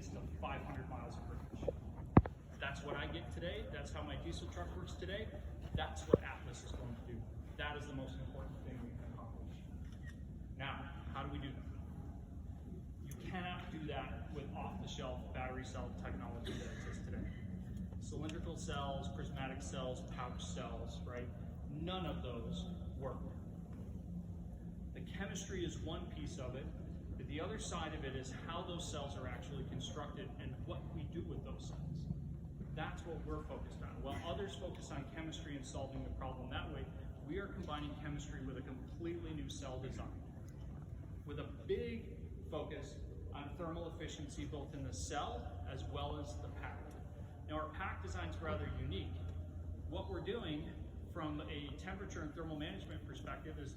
is to 500 miles of range. That's what I get today. That's how my diesel truck works today. That's what Atlis is going to do. That is the most important thing we can accomplish. Now, how do we do that? You cannot do that with off-the-shelf battery cell technology that exists today. Cylindrical cells, prismatic cells, pouch cells, right? None of those work. The chemistry is one piece of it, but the other side of it is how those cells are actually constructed and what we do with those cells. That's what we're focused on. While others focus on chemistry and solving the problem that way, we are combining chemistry with a completely new cell design, with a big focus on thermal efficiency both in the cell as well as the pack. Now our pack design is rather unique. What we're doing from a temperature and thermal management perspective is,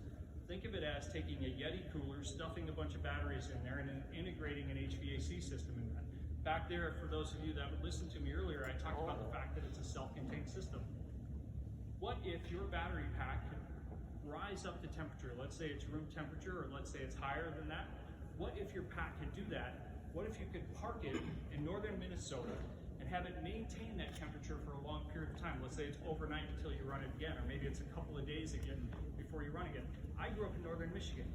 think of it as taking a Yeti cooler, stuffing a bunch of batteries in there, and then integrating an HVAC system in that. Back there, for those of you that would listen to me earlier, I talked about the fact that it's a self-contained system. What if your battery pack could rise up the temperature? Let's say it's room temperature, or let's say it's higher than that. What if your pack could do that? What if you could park it in northern Minnesota and have it maintain that temperature for a long period of time? Let's say it's overnight until you run it again, or maybe it's a couple of days again before you run again. I grew up in northern Michigan,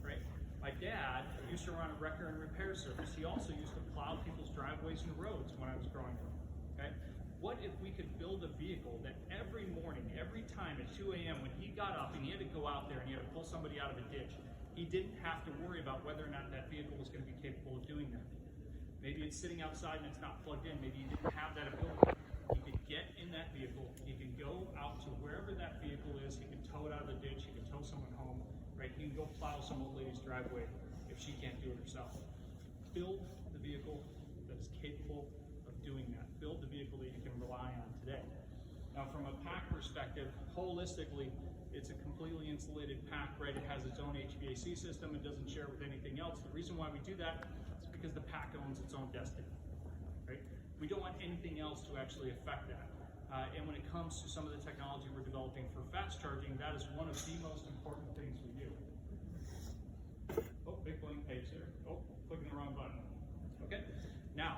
right? My dad used to run a wrecker and repair service. He also used to plow people's driveways and roads when I was growing up, okay? What if we could build a vehicle that every morning, every time at 2 a.m. when he got up and he had to go out there and he had to pull somebody out of a ditch, he didn't have to worry about whether or not that vehicle was going to be capable of doing that. Maybe it's sitting outside and it's not plugged in. Maybe he didn't have that ability. He could get in that vehicle. He can go out to wherever that vehicle is. He can tow it out of the ditch. He can tow someone home, right? He can go plow some old lady's driveway if she can't do it herself. Build the vehicle that is capable of doing that. Build the vehicle that you can rely on today. Now, from a pack perspective, holistically, it's a completely insulated pack, right? It has its own HVAC system. It doesn't share with anything else. The reason why we do that is because the pack owns its own destiny, right? We don't want anything else to actually affect that. And when it comes to some of the technology we're developing for fast charging, that is one of the most important things we do. Oh, big blank page there. Oh, clicking the wrong button. Okay, now,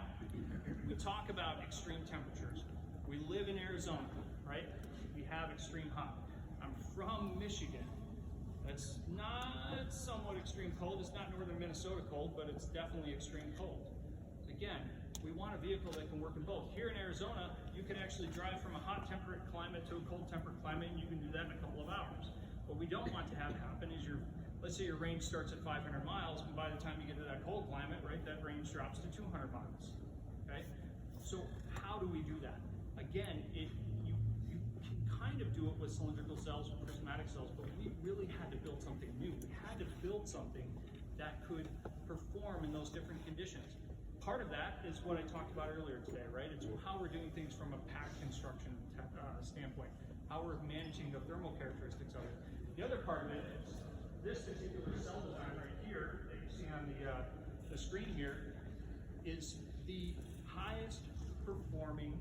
we talk about extreme temperatures. We live in Arizona, right? We have extreme hot. I'm from Michigan. It's not somewhat extreme cold. It's not northern Minnesota cold, but it's definitely extreme cold. Again, we want a vehicle that can work in both. Here in Arizona, you can actually drive from a hot temperate climate to a cold temperate climate, and you can do that in a couple of hours. What we don't want to have happen is let's say your range starts at 500 miles, and by the time you get to that cold climate, right, that range drops to 200 miles, okay? So how do we do that? Again, you can kind of do it with cylindrical cells, with prismatic cells, but we really had to build something new. We had to build something that could perform in those different conditions. Part of that is what I talked about earlier today, right? It's how we're doing things from a pack construction standpoint, how we're managing the thermal characteristics of it. The other part of it is this particular cell design right here that you see on the screen here is the highest performing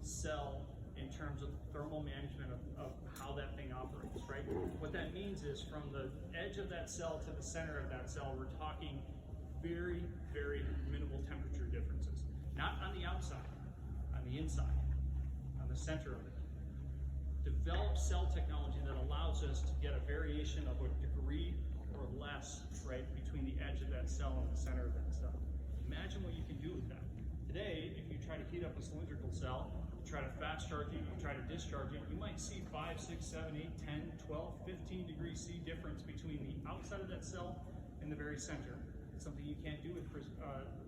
cell in terms of thermal management of how that thing operates, right? What that means is from the edge of that cell to the center of that cell, we're talking very, very minimal temperature differences. Not on the outside, on the inside, on the center of it. Develop cell technology that allows us to get a variation of a degree or less, right, between the edge of that cell and the center of that cell. Imagine what you can do with that. Today, if you try to heat up a cylindrical cell, you try to fast charge it, you try to discharge it, you might see 5, 6, 7, 8, 10, 12, 15 degrees C difference between the outside of that cell and the very center. It's something you can't do with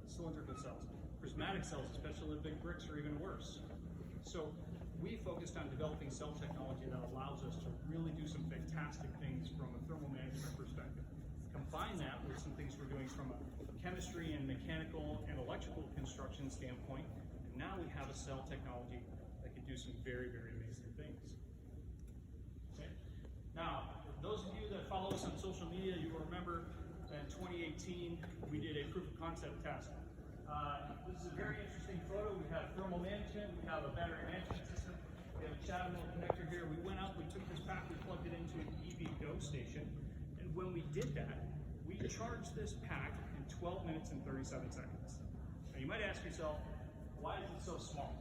cylindrical cells. Prismatic cells, especially the big bricks, are even worse. So we focused on developing cell technology that allows us to really do some fantastic things from a thermal management perspective. Combine that with some things we're doing from a chemistry and mechanical and electrical construction standpoint, and now we have a cell technology that can do some very, very amazing things. Okay. Now, those of you that follow us on social media, you will remember in 2018 we did a proof of concept test. This is a very interesting photo. We have thermal management, we have a battery management system, we have a shadow mode connector here. We went out, we took this pack, we plugged it into an EV GO station, and when we did that, we charged this pack in 12 minutes and 37 seconds. Now you might ask yourself, why is it so small?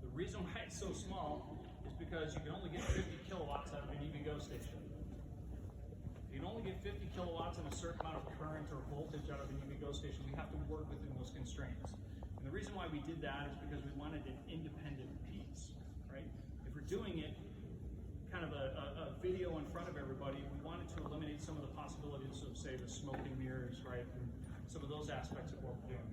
The reason why it's so small is because you can only get 50 kilowatts out of an EVgo station. You can only get 50 kilowatts and a certain amount of current or voltage out of an EVgo station. We have to work within those constraints. And the reason why we did that is because we wanted an independent piece, right? If we're doing it kind of a video in front of everybody, we wanted to eliminate some of the possibilities of, say, the smoke and mirrors, right? And some of those aspects of what we're doing.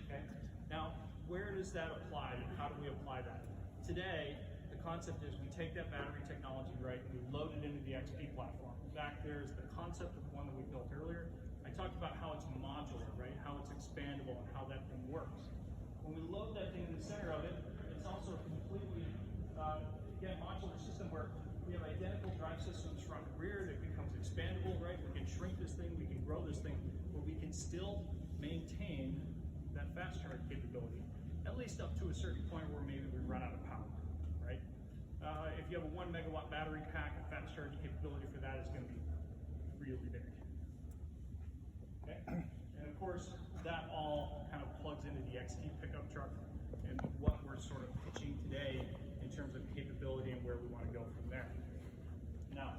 Okay? Now, where does that apply and how do we apply that? Today, the concept is we take that battery technology, right, and we load it into the XP platform. Back there is the concept of the one that we built earlier. I talked about how it's modular, right, how it's expandable and how that thing works. When we load that thing in the center of it, it's also a completely, again, modular system where we have identical drive systems front and rear that becomes expandable, right? We can shrink this thing, we can grow this thing, but we can still maintain that fast charge capability, at least up to a certain point where maybe we run out of power, right? If you have a 1 megawatt battery pack, the fast charge capability for that is going to be really big. Okay? And of course, that all kind of plugs into the XP pickup truck and what we're sort of pitching today in terms of capability and where we want to go from there. Now,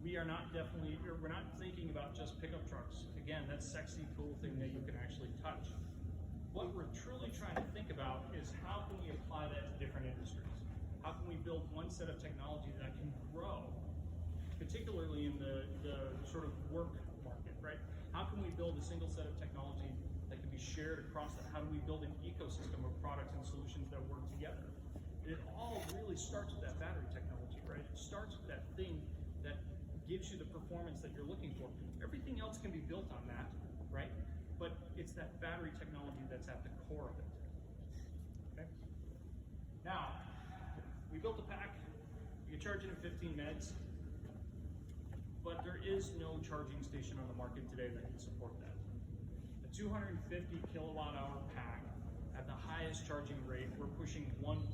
we're not thinking about just pickup trucks. Again, that's sexy, cool thing that you can actually touch. What we're truly trying to think about is how can we apply that to different industries? How can we build one set of technology that can grow, particularly in the sort of work market, right? How can we build a single set of technology that can be shared across that? How do we build an ecosystem of products and solutions that work together? And it all really starts with that battery technology, right? It starts with that thing that gives you the performance that you're looking for. Everything else can be built on that, right? But it's that battery technology that's at the core of it. Okay? Now, we built a pack. You can charge it in 15 minutes, but there is no charging station on the market today that can support that. A 250 kilowatt hour pack at the highest charging rate, we're pushing 1.5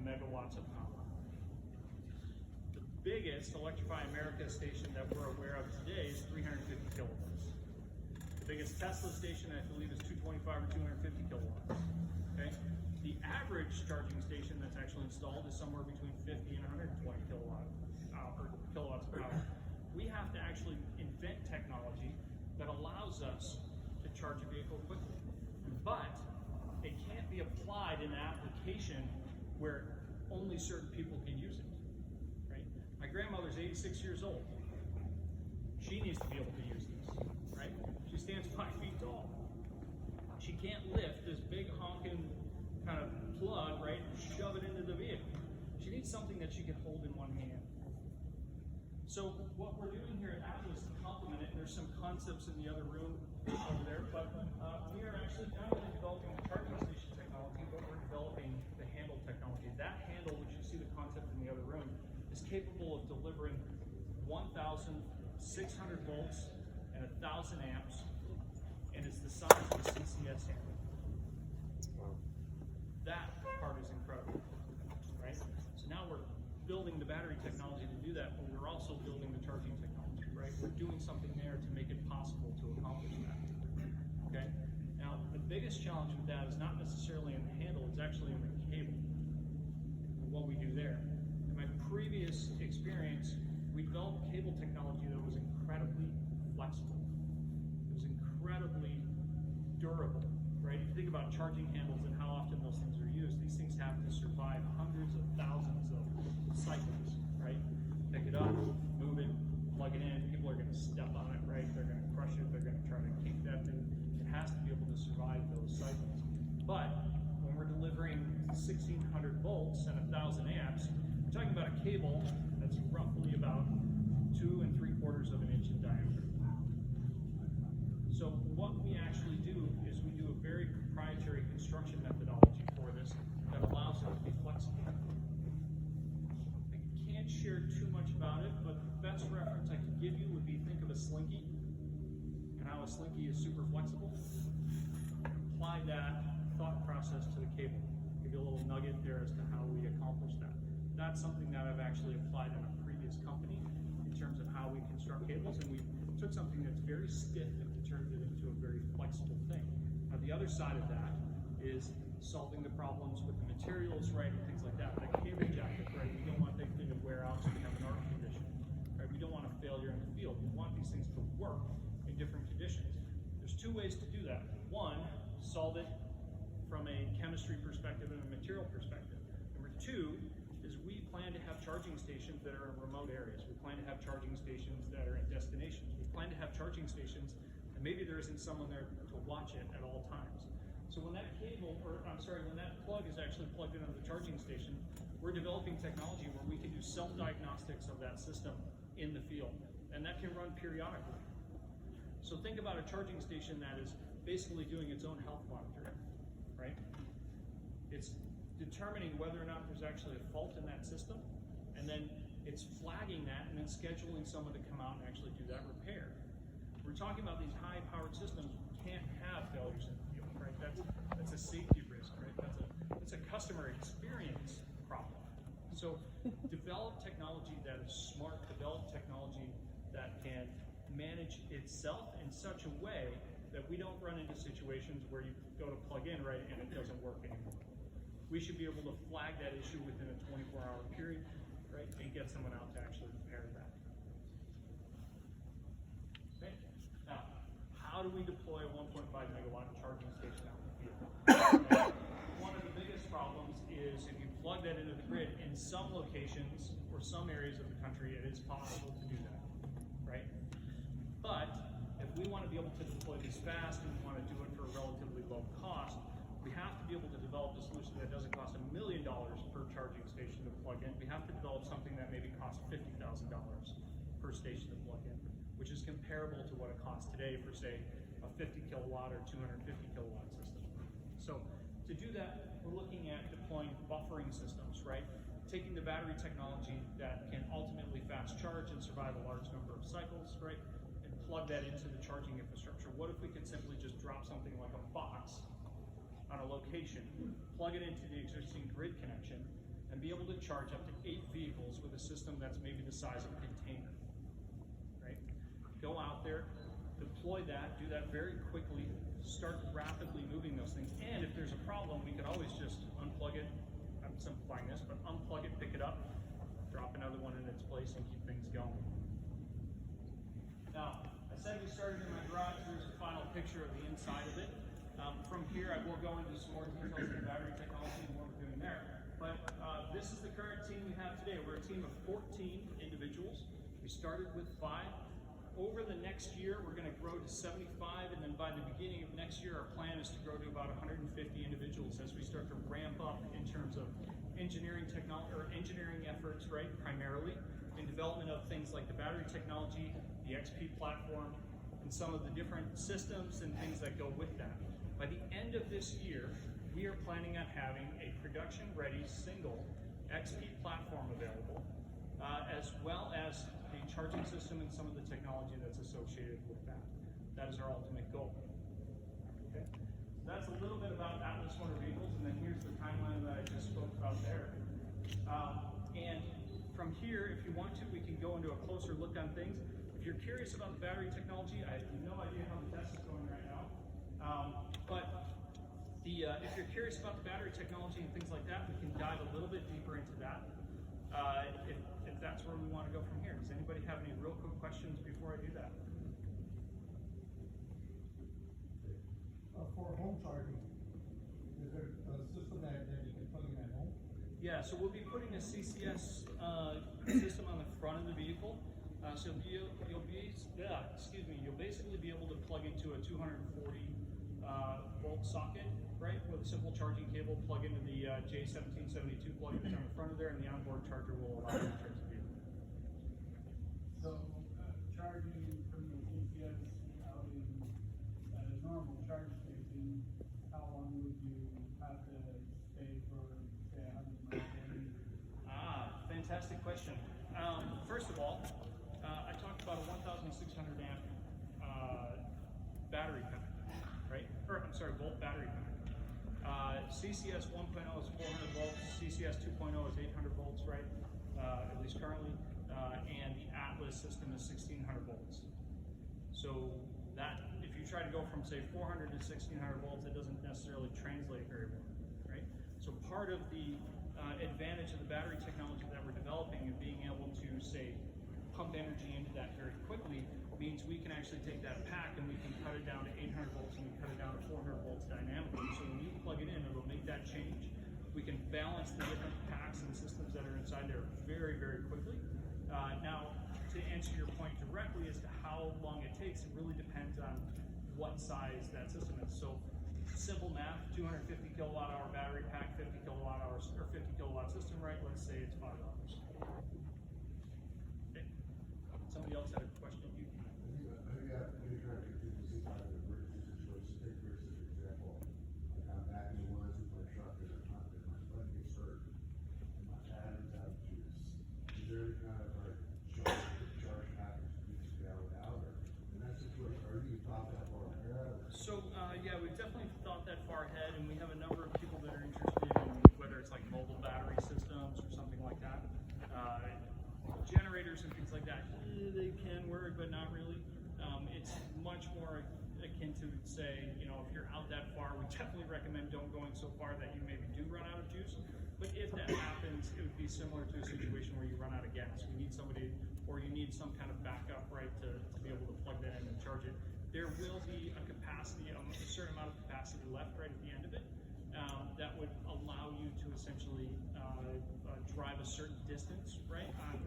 megawatts of power. The biggest Electrify America station that we're aware of today is 350 kilowatts. The biggest Tesla station, I believe, is 225 or 250 kilowatts. Okay? The average charging station that's actually installed is somewhere between 50 and 120 kilowatts of power. We have to actually invent technology that allows us to charge a vehicle quickly. But it can't be applied in an application where only certain people can use it. Right? My grandmother's 86 years old. She needs to be able to use this. Right? She stands 5 feet tall. She can't lift this big honking kind of plug, right, and shove it into the vehicle. She needs something that she can hold in one hand. So what we're doing here at Atlis to complement it, and there's some concepts in the other room over there, but we are actually not only developing the charging station technology, but we're developing the handle technology. That handle, which you see the concept in the other room, is capable of delivering 1,600 volts and 1,000 amps, and it's the size of a CCS handle. That part is incredible, right? So now we're building the battery technology to do that, but we're also building the charging technology, right? We're doing something there to make it possible to accomplish that, okay? Now, the biggest challenge with that is not necessarily in the handle, it's actually in the cable, what we do there. In my previous experience, we developed cable technology that was incredibly flexible. It was incredibly durable, right? If you think about charging handles and how often those things are used, these things have to survive hundreds of thousands of cycles, right? Pick it up, move it, plug it in, people are going to step on it, right? They're going to crush it, they're going to try to kick that thing. It has to be able to survive those cycles. But when we're delivering 1,600 volts and 1,000 amps, we're talking about a cable that's roughly about 2 3/4 of an inch in diameter. So what we actually do is we do a very proprietary construction methodology for this that allows it to be flexible. I can't share too much about it, but the best reference I can give you would be think of a slinky and how a slinky is super flexible. Apply that thought process to the cable. Give you a little nugget there as to how we accomplish that. That's something that I've actually applied in a previous company in terms of how we construct cables, and we took something that's very stiff and turned it into a very flexible thing. Now The other side of that is solving the problems with the materials, right, and things like that. Like cable jacket, right? We don't want things to wear out so we have an arc condition, right? We don't want a failure in the field. We want these things to work in different conditions. There's two ways to do that. One, solve it from a chemistry perspective and a material perspective. Number two is we plan to have charging stations that are in remote areas. We plan to have charging stations that are in destinations. We plan to have charging stations and maybe there isn't someone there to watch it at all times. So when that when that plug is actually plugged into the charging station, we're developing technology where we can do self-diagnostics of that system in the field, and that can run periodically. So think about a charging station that is basically doing its own health monitoring, right? It's determining whether or not there's actually a fault in that system, and then it's flagging that and then scheduling someone to come out and actually do that repair. We're talking about these high-powered systems. We can't have failures in the field, right? That's a safety risk, right? That's a customer experience problem. So develop technology that is smart, develop technology that can manage itself in such a way that we don't run into situations where you go to plug in, right, and it doesn't work anymore. We should be able to flag that issue within a 24-hour period, right, and get someone out to actually repair that. Okay. Now, how do we deploy a 1.5 megawatt charging station out in the field? One of the biggest problems is if you plug that into the grid, in some locations or some areas of the country, it is possible to do that, right? But if we want to be able to deploy this fast and we want to do it for a relatively low cost, we have to be able to develop a solution that doesn't cost $1 million per charging station to plug in. We have to develop something that maybe costs $50,000 per station to plug in, which is comparable to what it costs today for, say, a 50 kilowatt or 250 kilowatt system. So to do that, we're looking at deploying buffering systems, right? Taking the battery technology that can ultimately fast charge and survive a large number of cycles, right? And plug that into the charging infrastructure. What if we could simply just drop something like a box on a location, plug it into the existing grid connection, and be able to charge up to 8 vehicles with a system that's maybe the size of a container, right? Go out there, deploy that, do that very quickly, start rapidly moving those things, and if there's a problem, we can always just unplug it. I'm simplifying this, but unplug it, pick it up, drop another one in its place, and keep things going. Now, I said we started in my garage. Here's a final picture of the inside of it. From here, I will go into some more details of the battery technology and what we're doing there. But this is the current team we have today. We're a team of 14 individuals. We started with 5. Over the next year, we're going to grow to 75, and then by the beginning of next year, our plan is to grow to about 150 individuals as we start to ramp up in terms of engineering technology or engineering efforts, right? Primarily in development of things like the battery technology, the XP platform, and some of the different systems and things that go with that. By the end of this year, we are planning on having a production-ready single XP platform available, as well as a charging system and some of the technology that's associated with that. That is our ultimate goal. Okay. So that's a little bit about Atlis Motor Vehicles, and then here's the timeline that I just spoke about there. And from here, if you want to, we can go into a closer look on things. If you're curious about the battery technology, I have no idea how the test is going right now. If you're curious about the battery technology and things like that, we can dive a little bit deeper into that. If that's where we want to go from here. Does anybody have any real quick questions before I do that? For home charging, is there a system that you can plug in at home? Yeah, so we'll be putting a CCS system on the front of the vehicle. So you'll basically be able to plug into a 240 volt socket, right, with a simple charging cable, plug into the J1772 plug that's on the front of there, and the onboard charger will allow you to charge the vehicle. So charging from the CCS out at a normal charge station, how long would you have to stay for, say, 100 miles? Fantastic question. First of all, I talked about a 1,600 amp battery pack, right? Volt battery pack. CCS 1.0 is 400 volts, CCS 2.0 is 800 volts, right? At least currently. And the Atlis system is 1,600 volts. So That, if you try to go from say 400 to 1600 volts, it doesn't necessarily translate very well, right? So part of the advantage of the battery technology that we're developing and being able to say pump energy into that very quickly means we can actually take that pack and we can cut it down to 800 volts and we cut it down to 400 volts dynamically. So when you plug it in, it'll make that change. We can balance the different packs and systems that are inside there very, very quickly. Now, to answer your point directly as to how long it takes, it really depends on what size that system is. So simple math, 250 kilowatt hour battery pack, 50 kilowatt hours or 50 kilowatt system, right? Let's say it's $5. Okay. Somebody else had a question. You're trying to continue to find an emergency situation. Take for instance, example, like I'm back in the woods with my truck and my foot gets hurt and my battery's out of juice. Is there any kind of like charge package you just bail it out, or in that situation, are you thought that far ahead? So yeah, we've definitely thought that far ahead, and we have a number of people that are interested in whether it's like mobile battery systems or something like that. Generators and things like that, they can work, but not really. It's much more akin to say, you know, if you're out that far, we definitely recommend don't going so far that you maybe do run out of juice. But if that happens, it would be similar to a situation where you run out of gas. You need somebody, or you need some kind of backup, right, to be able to plug that in and charge it. There will be a capacity, a certain amount of capacity left right at the end of it that would allow you to essentially drive a certain distance, right, on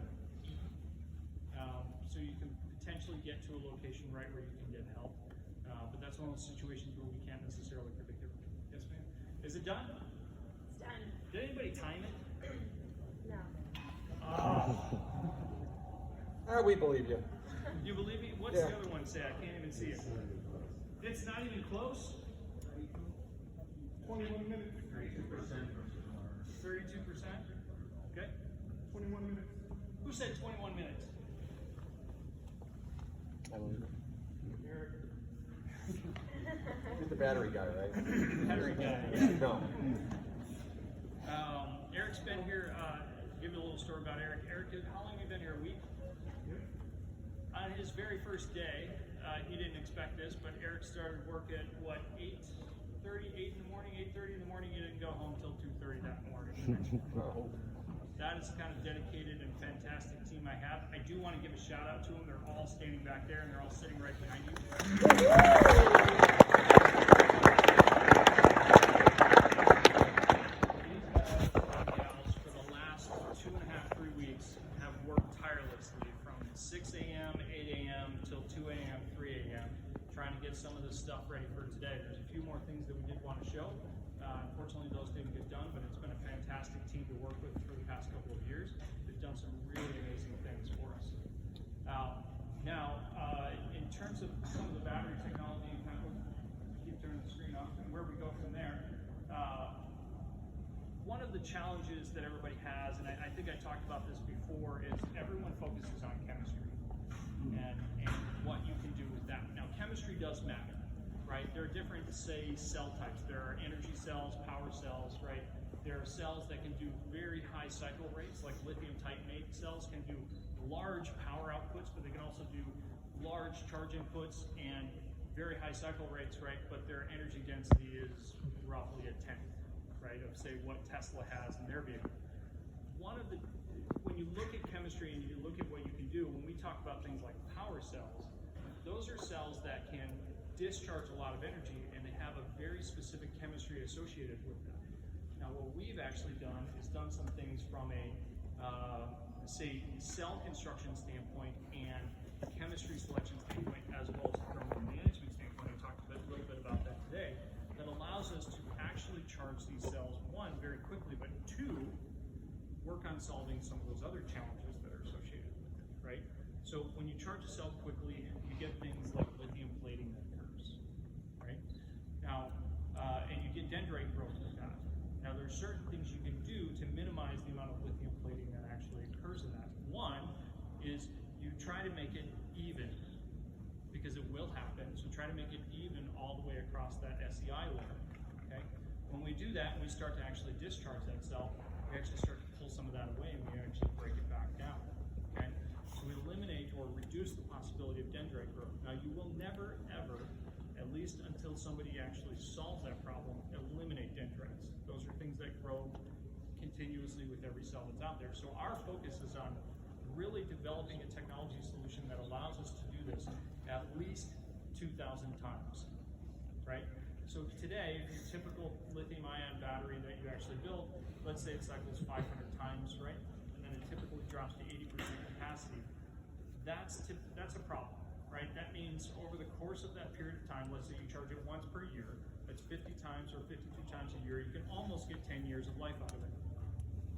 so you can potentially get to a location right where you can get help. But that's one of those situations where we can't necessarily predict it. Yes, ma'am? Is it done? It's done. Did anybody time it? No. We believe you. You believe me? What's the other one say? I can't even see it. It's not even close? 21 minutes. 32%? Okay. 21 minutes. Who said 21 minutes? I believe it. Eric. You're the battery guy, right? Battery guy. No. Eric's been here. Give you a little story about Eric. Eric, how long have you been here? A week? On his very first day, he didn't expect this, but Eric started work at what, 8:30 in the morning, 8:30 in the morning. He didn't go home till 2:30 that morning. That is the kind of dedicated and fantastic team I have. I do want to give a shout out to them. They're all standing back there and they're all sitting right behind you. These guys and gals for the last 2.5, 3 weeks have worked tirelessly from 6 a.m., 8 a.m. till 2 a.m., 3 a.m. trying to get some of this stuff ready for today. There's a few more things that we did want to show. Unfortunately, those didn't get done, but it's been a fantastic team to work with for the past couple of years. They've done some really amazing things for us. In terms of some of the battery technology, kind of keep turning the screen off, and where we go from there. One of the challenges that everybody has, and I think I talked about this before, is everyone focuses on chemistry and what you can do with that. Now, chemistry does matter. Right? There are different, say, cell types. There are energy cells, power cells, right? There are cells that can do very high cycle rates, like lithium titanate cells can do large power outputs, but they can also do large charge inputs and very high cycle rates, right? But their energy density is roughly a tenth, right, of say what Tesla has in their vehicle. When you look at chemistry and you look at what you can do, when we talk about things like power cells, those are cells that can discharge a lot of energy, and they have a very specific chemistry associated with them. Now, what we've actually done is done some things from a, say, cell construction standpoint and chemistry selection standpoint, as well as from a management standpoint. I talked a little bit about that today. That allows us to actually charge these cells, one, very quickly, but two, work on solving some of those other challenges that are associated with it, right? So when you charge a cell quickly, you get things like lithium plating that occurs, right? Now, and you get dendrite growth with that. Now, there are certain things you can do to minimize the amount of lithium plating that actually occurs in that. One is you try to make it even, because it will happen. So try to make it even all the way across that SEI layer, okay? When we do that, we start to actually discharge that cell. We actually start to pull some of that away, and we actually break it back down, okay? So we eliminate or reduce the possibility of dendrite growth. Now, you will never, ever, at least until somebody actually solves that problem, eliminate dendrites. Those are things that grow continuously with every cell that's out there. So our focus is on really developing a technology solution that allows us to do this at least 2,000 times, right? So today, your typical lithium-ion battery that you actually build, let's say it cycles 500 times, right? And then it typically drops to 80% capacity. That's a problem, right? That means over the course of that period of time, let's say you charge it once per year, that's 50 times or 52 times a year, you can almost get 10 years of life out of it.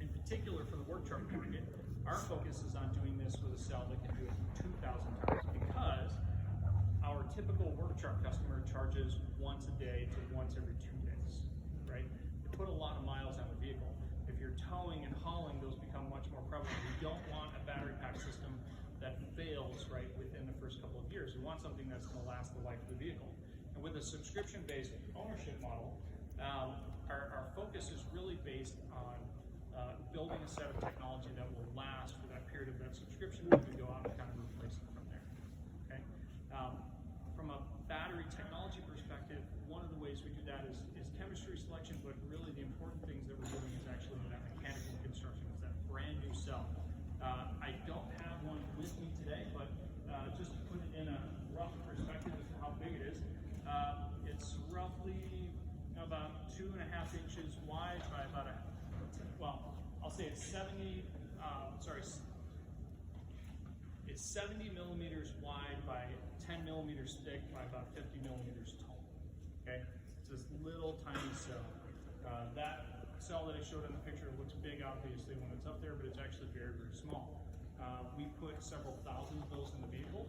In particular, for the work truck market, our focus is on doing this with a cell that can do it 2,000 times, because our typical work truck customer charges once a day to once every 2 days, right? They put a lot of miles on the vehicle. If you're towing and hauling, those become much more prevalent. You don't want a battery pack system that fails, right, within the first couple of years. You want something that's going to last the life of the vehicle. And with a subscription-based ownership model, our focus is really based on building a set of technology that will last for that period of that subscription, and we go out and kind of replace it from there. Okay. From a battery technology perspective, one of the ways we do that is chemistry selection, but really the important things that we're doing is actually that mechanical construction. It's that brand new cell. I don't have one with me today, but just to put it in a rough perspective as to how big it is, it's roughly about 2.5 inches wide by about I'll say it's 70 millimeters wide by 10 millimeters thick by about 50 millimeters tall. Okay, it's this little tiny cell. That cell that I showed in the picture looks big, obviously, when it's up there, but it's actually very, very small. We put several thousand of those in the vehicle,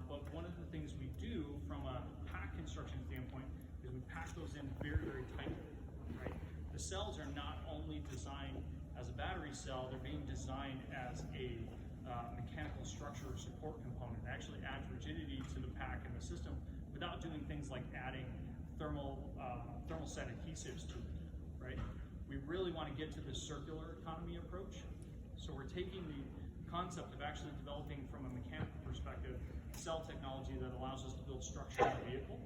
but one of the things we do from a pack construction standpoint is we pack those in very, very tightly. Right? The cells are not only designed as a battery cell, they're being designed as a mechanical structure or support component. It actually adds rigidity to the pack and the system without doing things like adding thermoset adhesives to it, right? We really want to get to the circular economy approach. So we're taking the concept of actually developing from a mechanical perspective cell technology that allows us to build structure in the vehicle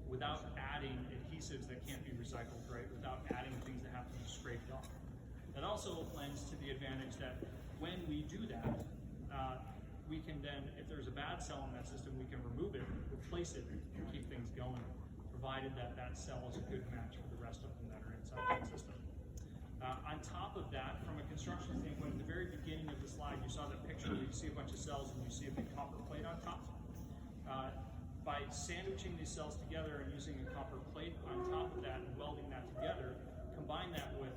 without adding adhesives that can't be recycled, right? Without adding things that have to be scraped off. That also lends to the advantage that when we do that, we can then, if there's a bad cell in that system, we can remove it, replace it, and keep things going, provided that that cell is a good match for the rest of them that are inside that system. On top of that, from a construction standpoint, at the very beginning of the slide, you saw that picture where you see a bunch of cells and you see a big copper plate on top. By sandwiching these cells together and using a copper plate on top of that and welding that together, combine that with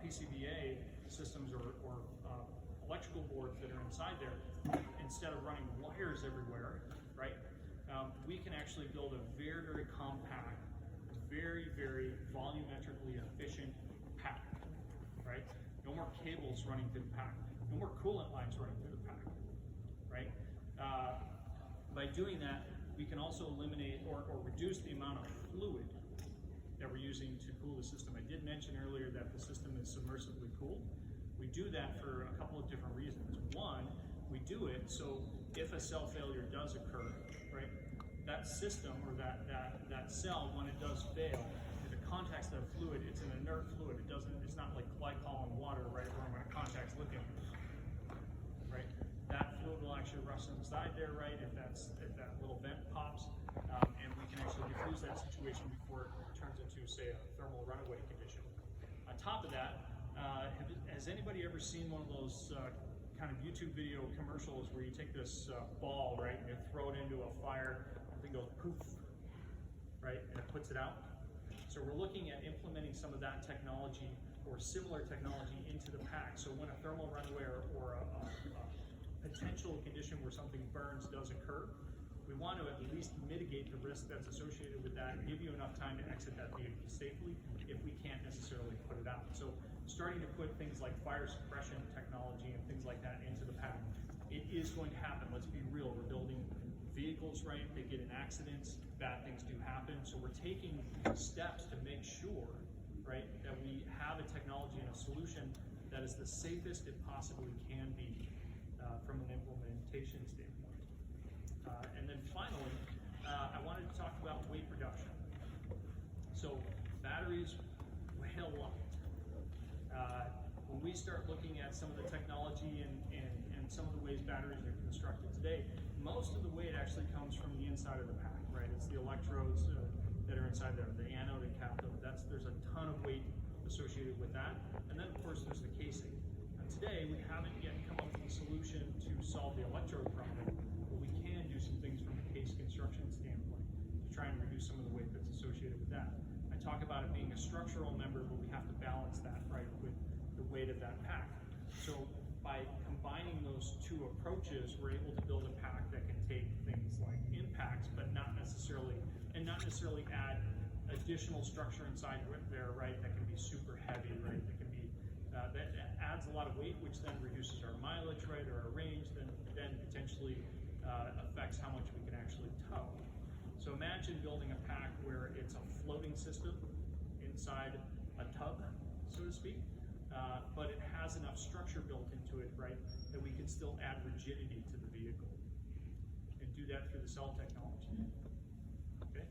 PCBA systems or electrical boards that are inside there, instead of running wires everywhere, right? We can actually build a very, very compact, very, very volumetrically efficient pack, right? No more cables running through the pack. No more coolant lines running through the pack, right? By doing that, we can also eliminate or reduce the amount of fluid that we're using to cool the system. I did mention earlier that the system is submersively cooled. We do that for a couple of different reasons. One, we do it so if a cell failure does occur, right, that system or that cell, when it does fail, if it contacts that fluid, it's an inert fluid. It's not like glycol in water, right, where when it contacts lithium, right? That fluid will actually rush inside there, right, if that little vent pops, and we can actually diffuse that situation before it turns into, say, a thermal runaway condition. On top of that, has anybody ever seen one of those kind of YouTube video commercials where you take this ball, right, and you throw it into a fire, and it goes poof, right, and it puts it out? So we're looking at implementing some of that technology or similar technology into the pack. So when a thermal runaway or a potential condition where something burns does occur, we want to at least mitigate the risk that's associated with that and give you enough time to exit that vehicle safely if we can't necessarily put it out. So starting to put things like fire suppression technology and things like that into the pack, it is going to happen. Let's be real. We're building vehicles, right? They get in accidents, bad things do happen. So we're taking steps to make sure, right, that we have a technology and a solution that is the safest it possibly can be from an implementation standpoint. And then finally, I wanted to talk about weight reduction. So batteries weigh a lot. When we start looking at some of the technology and some of the ways batteries are constructed today, most of the weight actually comes from the inside of the pack, right? It's the electrodes that are inside there, the anode and cathode. There's a ton of weight associated with that. And then of course there's the casing. And today we haven't yet come up with a solution to solve the electrode problem, but we can do some things from a case construction standpoint to try and reduce some of the weight that's associated with that. I talk about it being a structural member, but we have to balance that, right, with the weight of that pack. So by combining those two approaches, we're able to build a pack that can take things like impacts, but not necessarily add additional structure inside there, right, that can be super heavy, right, that can be, that adds a lot of weight, which then reduces our mileage, right, or our range, then potentially affects how much we can actually tow. So imagine building a pack where it's a floating system inside a tub, so to speak, but it has enough structure built into it, right, that we can still add rigidity to the vehicle and do that through the cell technology. Okay.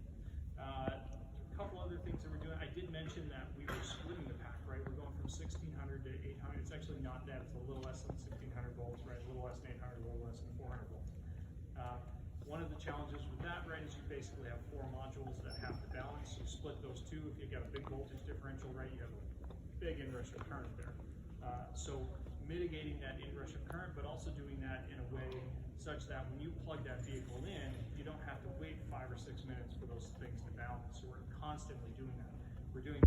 A couple other things that we're doing. I did mention that we were splitting the pack, right? We're going from 1600 to 800. It's actually not that. It's a little less than 1600 volts, right? A little less than 800, a little less than 400 volts. One of the challenges with that, right, is you basically have 4 modules that have to balance. You split those two. If you've got a big voltage differential, right, you have a big inrush of current there. So mitigating that inrush of current, but also doing that in a way such that when you plug that vehicle in, you don't have to wait 5 or 6 minutes for those things to balance. So we're constantly doing that. We're doing